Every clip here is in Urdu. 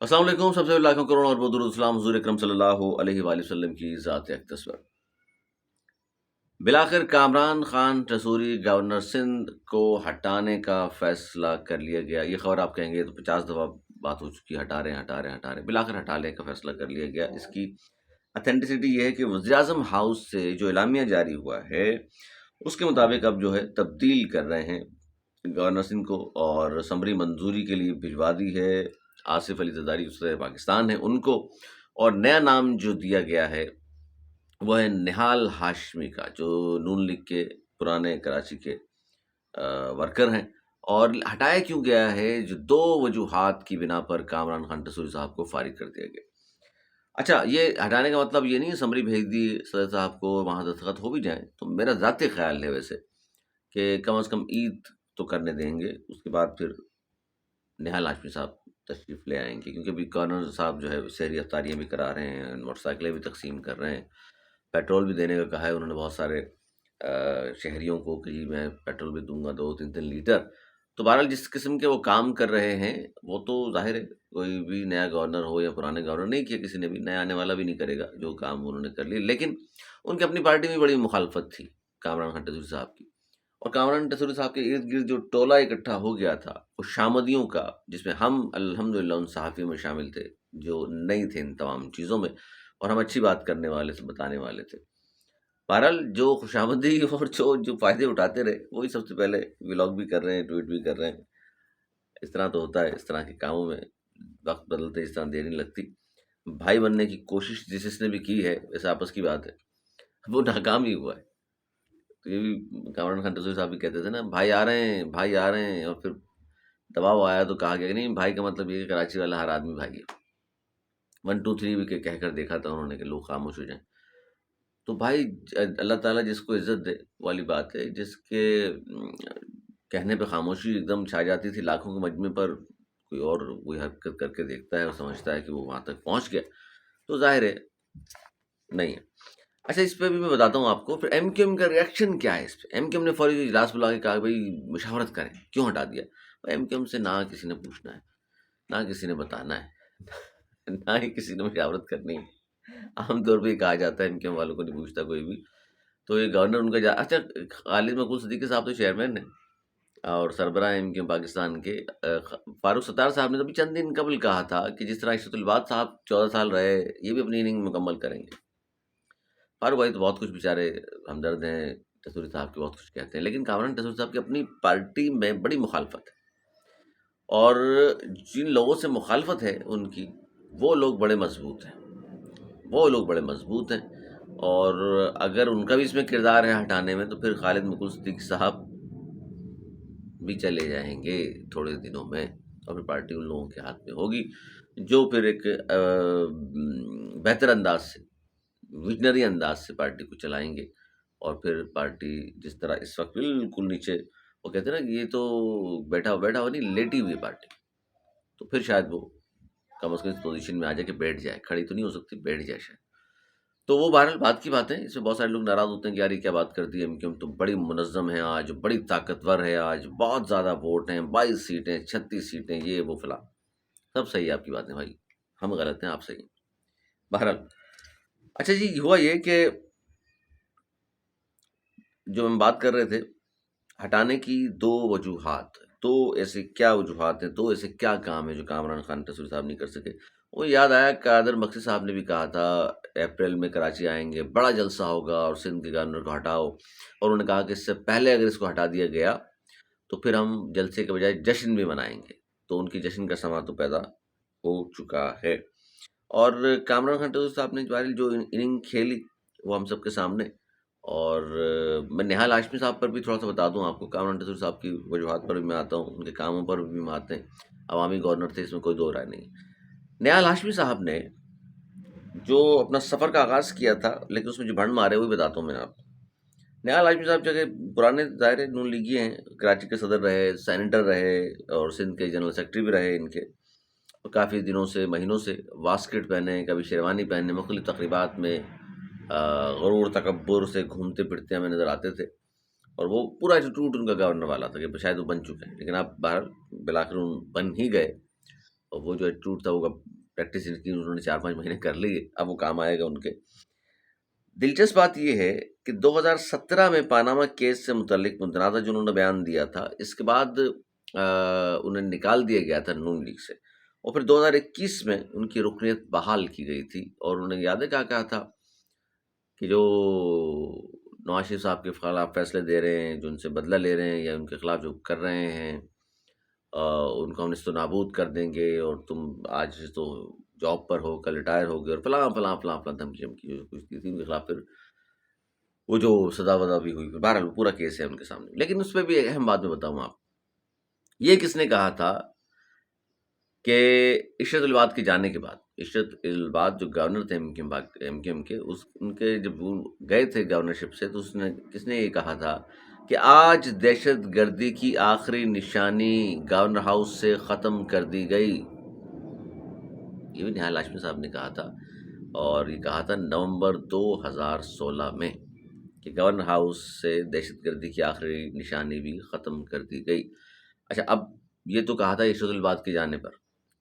السلام علیکم، سب سے لاکھوں کروڑوں اور درود السلام حضور اکرم صلی اللہ علیہ وآلہ وسلم کی ذات اقدس پر۔ بالآخر کامران خان ٹسوری گورنر سندھ کو ہٹانے کا فیصلہ کر لیا گیا۔ یہ خبر آپ کہیں گے تو 50 دفعہ بات ہو چکی، ہٹا رہے ہیں۔ بالآخر ہٹانے کا فیصلہ کر لیا گیا۔ اس کی اتھینٹسٹی یہ ہے کہ وزیراعظم ہاؤس سے جو اعلامیہ جاری ہوا ہے اس کے مطابق اب جو ہے تبدیل کر رہے ہیں گورنر سندھ کو، اور اسمبلی منظوری کے لیے بھجوا دی ہے۔ آصف علی زرداری صدر پاکستان ہے ان کو، اور نیا نام جو دیا گیا ہے وہ ہے نہال ہاشمی کا، جو نون لیگ کے پرانے کراچی کے ورکر ہیں۔ اور ہٹایا کیوں گیا ہے؟ جو دو وجوہات کی بنا پر کامران خان ٹسوری صاحب کو فارغ کر دیا گیا۔ اچھا، یہ ہٹانے کا مطلب یہ نہیں اسمبلی بھیج دی صدر صاحب کو، وہاں دستخط ہو بھی جائیں، تو میرا ذاتی خیال ہے ویسے کہ کم از کم عید تو کرنے دیں گے، اس کے بعد پھر نہال ہاشمی صاحب تشریف لے آئیں گے، کیونکہ ابھی گورنر صاحب جو ہے سحری افطاریاں بھی کرا رہے ہیں، موٹر سائیکلیں بھی تقسیم کر رہے ہیں، پیٹرول بھی دینے کا کہا ہے انہوں نے بہت سارے شہریوں کو کہ جی میں پیٹرول بھی دوں گا 2-3 لیٹر۔ تو بہرحال جس قسم کے وہ کام کر رہے ہیں وہ تو ظاہر ہے کوئی بھی نیا گورنر ہو یا پرانے گورنر، نہیں کیا کسی نے بھی، نیا آنے والا بھی نہیں کرے گا جو کام انہوں نے کر لی۔ لیکن ان کی اپنی پارٹی میں بڑی مخالفت تھی کامران خان ٹسوری صاحب کی، اور کامران ٹسوری صاحب کے ارد گرد جو ٹولہ اکٹھا ہو گیا تھا وہ شامدیوں کا، جس میں ہم الحمدللہ ان صحافیوں میں شامل تھے جو نہیں تھے ان تمام چیزوں میں، اور ہم اچھی بات کرنے والے تھے، بتانے والے تھے۔ بہرحال جو خوشامدی اور جو فائدے اٹھاتے رہے وہی سب سے پہلے ولاگ بھی کر رہے ہیں، ٹویٹ بھی کر رہے ہیں۔ اس طرح تو ہوتا ہے، اس طرح کے کاموں میں وقت بدلتے اس طرح دیر نہیں لگتی۔ بھائی بننے کی کوشش جس نے بھی کی ہے، ویسے آپس کی بات ہے، وہ ناکام ہی ہوا ہے۔ تو یہ بھی کامران خان ٹسوری صاحب بھی کہتے تھے نا، بھائی آ رہے ہیں، بھائی آ رہے ہیں، اور پھر دباؤ آیا تو کہا گیا کہ نہیں، بھائی کا مطلب یہ کہ کراچی والا ہر آدمی بھائی ہے۔ 1 2 3 بھی کہہ کر دیکھا تھا انہوں نے کہ لوگ خاموش ہو جائیں۔ تو بھائی اللہ تعالیٰ جس کو عزت دے والی بات ہے، جس کے کہنے پہ خاموشی ایک دم چھا جاتی تھی لاکھوں کے مجمع پر، کوئی اور کوئی حرکت کر کے دیکھتا ہے اور سمجھتا ہے کہ وہ وہاں تک پہنچ گیا، تو ظاہر ہے نہیں ہے۔ اچھا، اس پہ بھی میں بتاتا ہوں آپ کو پھر ایم کیو ایم کا ریئیکشن کیا ہے۔ اس پہ ایم کیو ایم نے فوری اجلاس بلا کے کہا بھائی مشاورت کریں، کیوں ہٹا دیا؟ ایم کیو ایم سے نہ کسی نے پوچھنا ہے، نہ کسی نے بتانا ہے، نہ ہی کسی نے مشاورت کرنی ہے۔ عام طور پہ یہ کہا جاتا ہے ایم کیو ایم والوں کو نہیں پوچھتا کوئی بھی۔ تو یہ گورنر ان کا اچھا، خالد مقبول صدیقی صاحب تو چیئرمین ہیں اور سربراہ ایم کیو ایم پاکستان کے۔ فاروق ستار صاحب نے تو ابھی چند دن قبل کہا تھا کہ جس طرح عشرت العباد صاحب 14 سال رہے، یہ بھی اپنی اننگ مکمل کریں گے۔ فاروق بھائی تو بہت کچھ بیچارے ہمدرد ہیں، ٹسوری صاحب کے بہت کچھ کہتے ہیں، لیکن کامران ٹسوری صاحب کی اپنی پارٹی میں بڑی مخالفت ہے، اور جن لوگوں سے مخالفت ہے ان کی، وہ لوگ بڑے مضبوط ہیں، اور اگر ان کا بھی اس میں کردار ہے ہٹانے میں، تو پھر خالد مقبول صدیقی صاحب بھی چلے جائیں گے تھوڑے دنوں میں، اور پھر پارٹی ان لوگوں کے ہاتھ میں ہوگی جو پھر ایک بہتر انداز سے، ویژنری انداز سے پارٹی کو چلائیں گے، اور پھر پارٹی جس طرح اس وقت بالکل نیچے، وہ کہتے ہیں نا کہ یہ تو بیٹھا ہوا نہیں، لیٹی ہوئی پارٹی، تو پھر شاید وہ کم از کم اس پوزیشن میں آ جائے کہ بیٹھ جائے، کھڑی تو نہیں ہو سکتی، بیٹھ جائے شاید۔ تو وہ بہرحال بات کی بات ہے، اس میں بہت سارے لوگ ناراض ہوتے ہیں کہ یار یہ کیا بات کر دی ایم کیو ایم تو بڑی منظم ہے آج، بڑی طاقتور ہے آج، بہت زیادہ ووٹ ہیں، 22 سیٹیں، 36 سیٹیں، یہ وہ فلاں۔ سب صحیح ہے آپ کی باتیں بھائی، ہم غلط ہیں، آپ صحیح ہیں۔ بہرحال اچھا جی، ہوا یہ کہ جو ہم بات کر رہے تھے ہٹانے کی دو وجوہات، دو ایسے کیا وجوہات ہیں، دو ایسے کیا کام ہیں جو کامران خان ٹسوری صاحب نہیں کر سکے۔ وہ یاد آیا قادر مقصد صاحب نے بھی کہا تھا اپریل میں کراچی آئیں گے، بڑا جلسہ ہوگا اور سندھ کے گورنر کو ہٹاؤ، اور انہوں نے کہا کہ اس سے پہلے اگر اس کو ہٹا دیا گیا تو پھر ہم جلسے کے بجائے جشن بھی منائیں گے۔ تو ان کی جشن کا سما تو پیدا ہو چکا ہے، اور کامران خان ٹسوری صاحب نے جو اننگ کھیلی وہ ہم سب کے سامنے۔ اور میں نہال ہاشمی صاحب پر بھی تھوڑا سا بتا دوں آپ کو، کامران ٹسوری صاحب کی وجوہات پر بھی میں آتا ہوں، ان کے کاموں پر بھی میں آتے ہیں۔ عوامی گورنر تھے، اس میں کوئی دو رائے نہیں۔ نہال ہاشمی صاحب نے جو اپنا سفر کا آغاز کیا تھا، لیکن اس میں جو بھنڈ مارے وہی بتاتا ہوں میں آپ کو۔ نہال ہاشمی صاحب جگہ پرانے ظاہر نون لیگی ہیں، کراچی کے صدر رہے، سینیٹر رہے، اور سندھ کے جنرل سیکرٹری بھی رہے ان کے، اور کافی دنوں سے، مہینوں سے واسکٹ پہنے، کبھی شیروانی پہنے، مختلف تقریبات میں غرور تکبر سے گھومتے پھرتے ہمیں نظر آتے تھے، اور وہ پورا ایٹیٹیوڈ ان کا گورنر والا تھا کہ شاید وہ بن چکے ہیں، لیکن آپ باہر بالآخر بن ہی گئے، اور وہ جو ایٹیٹیوڈ تھا وہ پریکٹس کی انہوں نے 4-5 مہینے کر لی ہے، اب وہ کام آئے گا ان کے۔ دلچسپ بات یہ ہے کہ 2017 میں پاناما کیس سے متعلق متنازع جو انہوں نے بیان دیا تھا، اس کے بعد انہیں نکال دیا گیا تھا نون لیگ سے، اور پھر 2021 میں ان کی رکنیت بحال کی گئی تھی، اور انہوں نے یاد ہے کیا کہا تھا کہ جو نواز شریف صاحب کے خلاف فیصلے دے رہے ہیں، جو ان سے بدلہ لے رہے ہیں یا ان کے خلاف جو کر رہے ہیں، ان کو ہم نست و نابود کر دیں گے، اور تم آج تو جاب پر ہو، کل ریٹائر ہو گئے، اور فلاں فلاں فلاں فلاں دھمکی جو کچھ کی تھی ان کے خلاف، پھر وہ جو سزا وزا بھی ہوئی، بہرحال پورا کیس ہے ان کے سامنے۔ لیکن اس پہ بھی ایک اہم بات میں بتاؤں آپ، یہ کس نے کہا تھا کہ عشرت الباد کے جانے کے بعد، عشرت الباد جو گورنر تھے ایم کیو ایم کے، ان کے جب وہ گئے تھے گورنرشپ سے، تو کس نے یہ کہا تھا کہ آج دہشت گردی کی آخری نشانی گورنر ہاؤس سے ختم کر دی گئی۔ یہ بھی نہال ہاشمی صاحب نے کہا تھا، اور یہ کہا تھا نومبر 2016 میں کہ گورنر ہاؤس سے دہشت گردی کی آخری نشانی بھی ختم کر دی گئی۔ اچھا، اب یہ تو کہا تھا عشرت الباد کے جانے پر،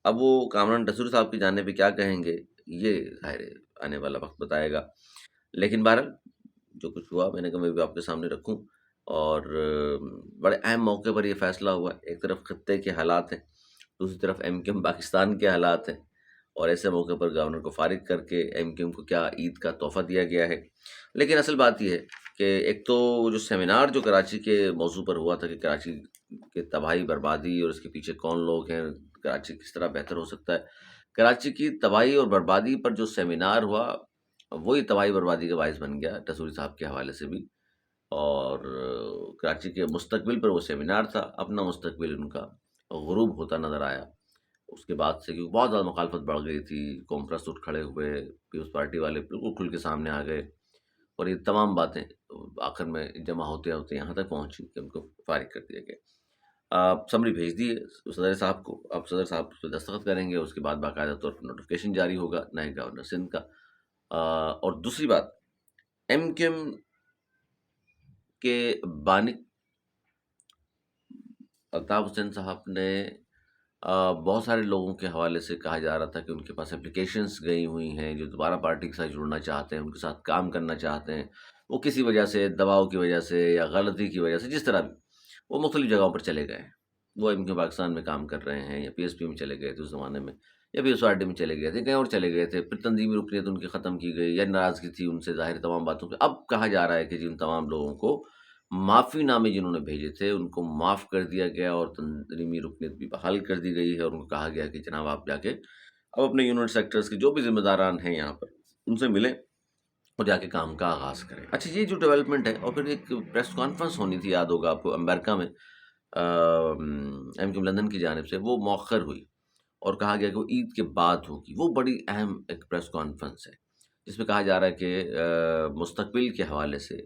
اب وہ کامران ڈسوری صاحب کے جانے پہ کیا کہیں گے، یہ ظاہر ہے آنے والا وقت بتائے گا۔ لیکن بہرحال جو کچھ ہوا، میں نے کہا میں بھی آپ کے سامنے رکھوں، اور بڑے اہم موقع پر یہ فیصلہ ہوا۔ ایک طرف خطے کے حالات ہیں، دوسری طرف ایم کیو ایم پاکستان کے حالات ہیں، اور ایسے موقع پر گورنر کو فارغ کر کے ایم کیو ایم کو کیا عید کا تحفہ دیا گیا ہے۔ لیکن اصل بات یہ ہے کہ ایک تو جو سیمینار جو کراچی کے موضوع پر ہوا تھا کہ کراچی کے تباہی بربادی اور اس کے پیچھے کون لوگ ہیں، کراچی کس طرح بہتر ہو سکتا ہے، کراچی کی تباہی اور بربادی پر جو سیمینار ہوا، وہی تباہی بربادی کا باعث بن گیا ڈسوری صاحب کے حوالے سے بھی، اور کراچی کے مستقبل پر وہ سیمینار تھا، اپنا مستقبل ان کا غروب ہوتا نظر آیا اس کے بعد سے، کیونکہ بہت زیادہ مخالفت بڑھ گئی تھی، قوم پرست اٹھ کھڑے ہوئے، پیپلز پارٹی والے بالکل کھل کے سامنے آ گئے، اور یہ تمام باتیں آخر میں جمع ہوتے ہوتے یہاں تک پہنچی کہ ان کو فارغ کر دیا گیا۔ آپ سمری بھیج دیے صدر صاحب کو، اب صدر صاحب اس پہ دستخط کریں گے، اس کے بعد باقاعدہ طور پر نوٹیفکیشن جاری ہوگا نئے گورنر سندھ کا۔ اور دوسری بات، ایم کیو ایم کے بانی الطاف حسین صاحب نے بہت سارے لوگوں کے حوالے سے کہا جا رہا تھا کہ ان کے پاس اپلیکیشنز گئی ہوئی ہیں جو دوبارہ پارٹی کے ساتھ جڑنا چاہتے ہیں، ان کے ساتھ کام کرنا چاہتے ہیں، وہ کسی وجہ سے، دباؤ کی وجہ سے یا غلطی کی وجہ سے، جس طرح بھی، وہ مختلف جگہوں پر چلے گئے ہیں۔ وہ ایم کیو پاکستان میں کام کر رہے ہیں، یا پی ایس پی میں چلے گئے تھے اس زمانے میں، یا پی ایس پارٹی میں چلے گئے تھے، کہیں اور چلے گئے تھے، پھر تنظیمی رکنیت ان کی ختم کی گئی، یا ناراضگی تھی ان سے ظاہر تمام باتوں پہ۔ اب کہا جا رہا ہے کہ جی ان تمام لوگوں کو معافی نامے جنہوں نے بھیجے تھے ان کو معاف کر دیا گیا، اور تنظیمی رکنیت بھی بحال کر دی گئی ہے، اور ان کو کہا گیا کہ جناب آپ جا کے اب اپنے یونٹ سیکٹرز کے جو بھی ذمہ داران ہیں یہاں پر ان سے ملیں اور جا کے کام کا آغاز کریں۔ اچھا، یہ جو ڈیولپمنٹ ہے، اور پھر ایک پریس کانفرنس ہونی تھی، یاد ہوگا آپ کو، امریکہ میں ایم کیو لندن کی جانب سے، وہ مؤخر ہوئی، اور کہا گیا کہ وہ عید کے بعد ہوگی۔ وہ بڑی اہم ایک پریس کانفرنس ہے جس میں کہا جا رہا ہے کہ مستقبل کے حوالے سے،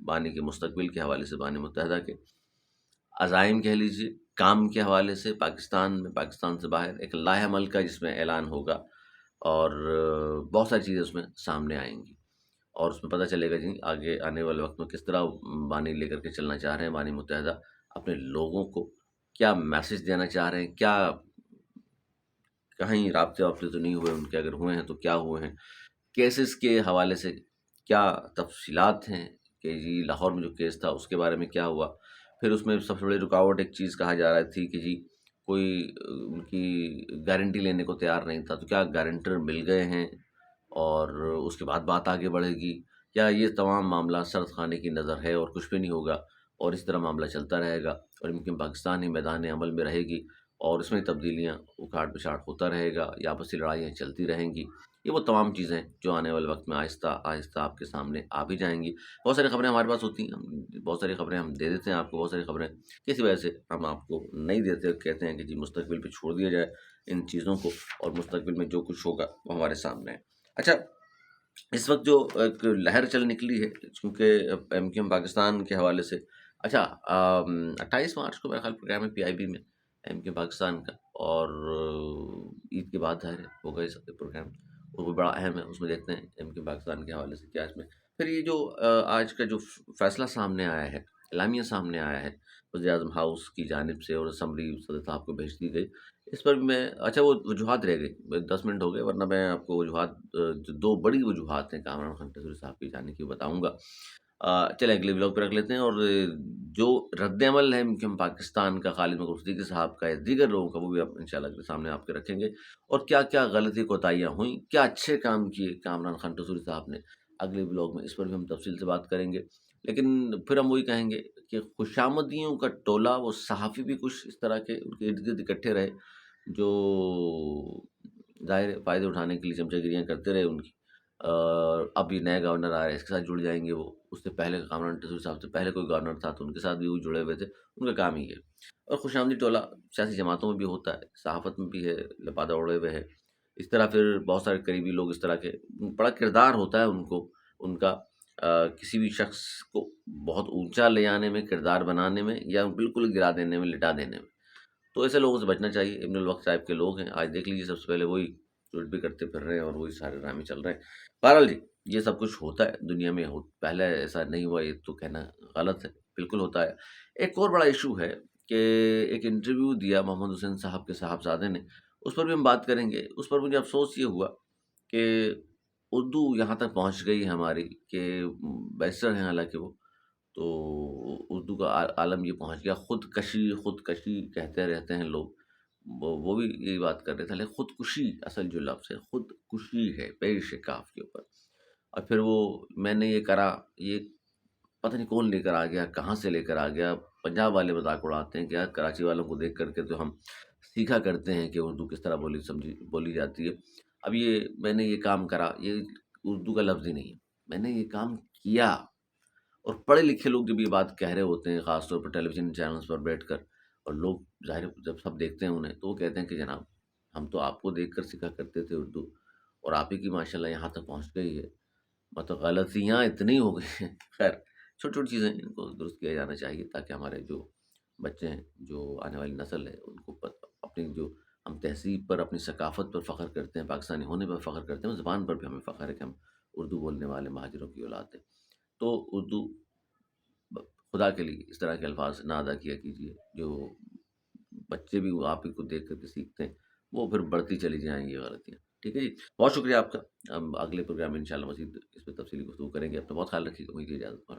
بانی کے مستقبل کے حوالے سے، بانی متحدہ کے عزائم کہہ لیجیے، کام کے حوالے سے پاکستان میں، پاکستان سے باہر ایک لائحہ عمل کا جس میں اعلان ہوگا، اور بہت ساری چیزیں اس میں سامنے آئیں گی، اور اس میں پتہ چلے گا جی آگے آنے والے وقت میں کس طرح بانی لے کر کے چلنا چاہ رہے ہیں، بانی متحدہ اپنے لوگوں کو کیا میسج دینا چاہ رہے ہیں، کیا کہیں رابطے تو نہیں ہوئے ان کے، اگر ہوئے ہیں تو کیا ہوئے ہیں، کیسز کے حوالے سے کیا تفصیلات ہیں کہ جی لاہور میں جو کیس تھا اس کے بارے میں کیا ہوا۔ پھر اس میں سب سے بڑی رکاوٹ ایک چیز کہا جا رہا تھی کہ جی کوئی ان کی گارنٹی لینے کو تیار نہیں تھا، تو کیا گارنٹر مل گئے ہیں اور اس کے بعد بات آگے بڑھے گی، یا یہ تمام معاملہ سرد خانے کی نظر ہے اور کچھ بھی نہیں ہوگا، اور اس طرح معاملہ چلتا رہے گا، اور یمکن پاکستان ہی میدان عمل میں رہے گی، اور اس میں تبدیلیاں اکھاڑ پچھاڑ ہوتا رہے گا، یا آپسی لڑائیاں چلتی رہیں گی۔ یہ وہ تمام چیزیں جو آنے والے وقت میں آہستہ آہستہ آپ کے سامنے آ بھی جائیں گی۔ بہت ساری خبریں ہمارے پاس ہوتی ہیں، بہت ساری خبریں ہم دے دیتے ہیں آپ کو، بہت ساری خبریں کسی وجہ سے ہم آپ کو نہیں دیتے، کہتے ہیں کہ جی مستقبل پہ چھوڑ دیا جائے ان چیزوں کو، اور مستقبل میں جو کچھ ہوگا وہ ہمارے سامنے ہے۔ اچھا، اس وقت جو ایک لہر چل نکلی ہے چونکہ ایم کیو ایم پاکستان کے حوالے سے، اچھا 28 مارچ کو میرا خیال پروگرام ہے پی آئی بی میں ایم کیو ایم پاکستان کا، اور عید کے بعد ظاہر ہوگا یہ سب پروگرام، اور وہ بڑا اہم ہے، اس میں دیکھتے ہیں ایم کیو ایم پاکستان کے حوالے سے کیا اس میں۔ پھر یہ جو آج کا جو فیصلہ سامنے آیا ہے، اعلامیہ سامنے آیا ہے وزیر اعظم ہاؤس کی جانب سے، اور اسمبلی صدر صاحب کو بھیج دی گئی، اس پر بھی میں اچھا وہ وجوہات رہ گئی، 10 منٹ ہو گئے ورنہ میں آپ کو وجوہات جو 2 بڑی وجوہات ہیں کامران خان ٹیسوری صاحب کے جانے کی بتاؤں گا۔ چلیں اگلے بلاگ پہ رکھ لیتے ہیں، اور جو رد عمل ہے کہ ہم پاکستان کا، خالد مکرم صدیقی صاحب کا یا دیگر لوگوں کا، وہ بھی آپ انشاءاللہ اگلے سامنے آپ کے رکھیں گے، اور کیا کیا غلطی کوتاہیاں ہوئیں، کیا اچھے کام کیے کامران خان ٹیسوری صاحب نے اگلے بلاگ میں، اس پر بھی ہم تفصیل سے بات کریں گے۔ لیکن پھر ہم وہی کہیں گے کہ خوشامدیوں کا ٹولہ، وہ صحافی بھی کچھ اس طرح کے ان کے ارد گرد اکٹھے رہے جو ظاہر ہے فائدے اٹھانے کے لیے چمچہ گیریاں کرتے رہے ان کی، اور اب یہ نئے گورنر آ رہے ہیں اس کے ساتھ جڑ جائیں گے وہ، اس سے پہلے کامران ٹیسوری صاحب سے پہلے کوئی گورنر تھا تو ان کے ساتھ بھی وہ جڑے ہوئے تھے، ان کا کام ہی ہے۔ اور خوش آمدی ٹولہ سیاسی جماعتوں میں بھی ہوتا ہے، صحافت میں بھی ہے، لپادہ اڑے ہوئے ہے، اس طرح پھر بہت سارے قریبی لوگ اس طرح کے، بڑا کردار ہوتا ہے ان کو، ان کا کسی بھی شخص کو بہت اونچا لے آنے میں، کردار بنانے میں، یا بالکل گرا دینے میں، لٹا دینے میں، تو ایسے لوگوں سے بچنا چاہیے۔ ابن الوقت ٹائپ کے لوگ ہیں، آج دیکھ لیجیے سب سے پہلے وہی ٹویٹ بھی کرتے پھر رہے ہیں اور وہی سارے ڈرامے چل رہے ہیں۔ بہرحال جی، یہ سب کچھ ہوتا ہے دنیا میں، پہلے ایسا نہیں ہوا یہ تو کہنا غلط ہے، بالکل ہوتا ہے۔ ایک اور بڑا ایشو ہے کہ ایک انٹرویو دیا محمد حسین صاحب کے صاحبزادے نے، اس پر بھی ہم بات کریں گے۔ اس پر مجھے افسوس یہ ہوا کہ اردو یہاں تک پہنچ گئی ہماری کہ بیچلر ہیں حالانکہ وہ، تو اردو کا عالم یہ پہنچ گیا، خود کشی کہتے رہتے ہیں لوگ، وہ بھی یہی بات کر رہے تھے، لیکن خود کشی اصل جو لفظ ہے خود کشی ہے، پیش کاف کے اوپر، اور پھر وہ میں نے یہ کرا، یہ پتہ نہیں کون لے کر آ گیا، کہاں سے لے کر آ گیا۔ پنجاب والے مذاق اڑاتے ہیں کہ یار کراچی والوں کو دیکھ کر کے تو ہم سیکھا کرتے ہیں کہ اردو کس طرح بولی جاتی ہے۔ اب یہ میں نے یہ کام کرا، یہ اردو کا لفظ ہی نہیں ہے، میں نے یہ کام کیا۔ اور پڑھے لکھے لوگ جب یہ بات کہہ رہے ہوتے ہیں، خاص طور پر ٹیلی ویژن چینلز پر بیٹھ کر، اور لوگ ظاہر ہے جب سب دیکھتے ہیں انہیں، تو وہ کہتے ہیں کہ جناب ہم تو آپ کو دیکھ کر سیکھا کرتے تھے اردو، اور آپ ہی کی ماشاءاللہ یہاں تک پہنچ گئی ہے، مطلب غلطیاں اتنی ہو گئی ہیں۔ خیر، چھوٹی چھوٹی چیزیں ان کو درست کیا جانا چاہیے تاکہ ہمارے جو بچے ہیں، جو آنے والی نسل ہے، ان کو اپنی جو ہم تہذیب پر، اپنی ثقافت پر فخر کرتے ہیں، پاکستانی ہونے پر فخر کرتے ہیں، زبان پر بھی ہمیں فخر ہے کہ ہم اردو بولنے والے مہاجروں کی اولاد ہیں۔ تو اردو خدا کے لیے اس طرح کے الفاظ نہ ادا کیا کیجیے، جو بچے بھی وہ آپ ہی کو دیکھ کر کے سیکھتے ہیں، وہ پھر بڑھتی چلی جائیں گی غلطیاں۔ ٹھیک ہے جی، بہت شکریہ آپ کا۔ ہم اگلے پروگرام میں انشاءاللہ مزید اس پہ تفصیلی گفتگو کریں گے۔ اپنا بہت خیال رکھیے گا، مجھے اجازت۔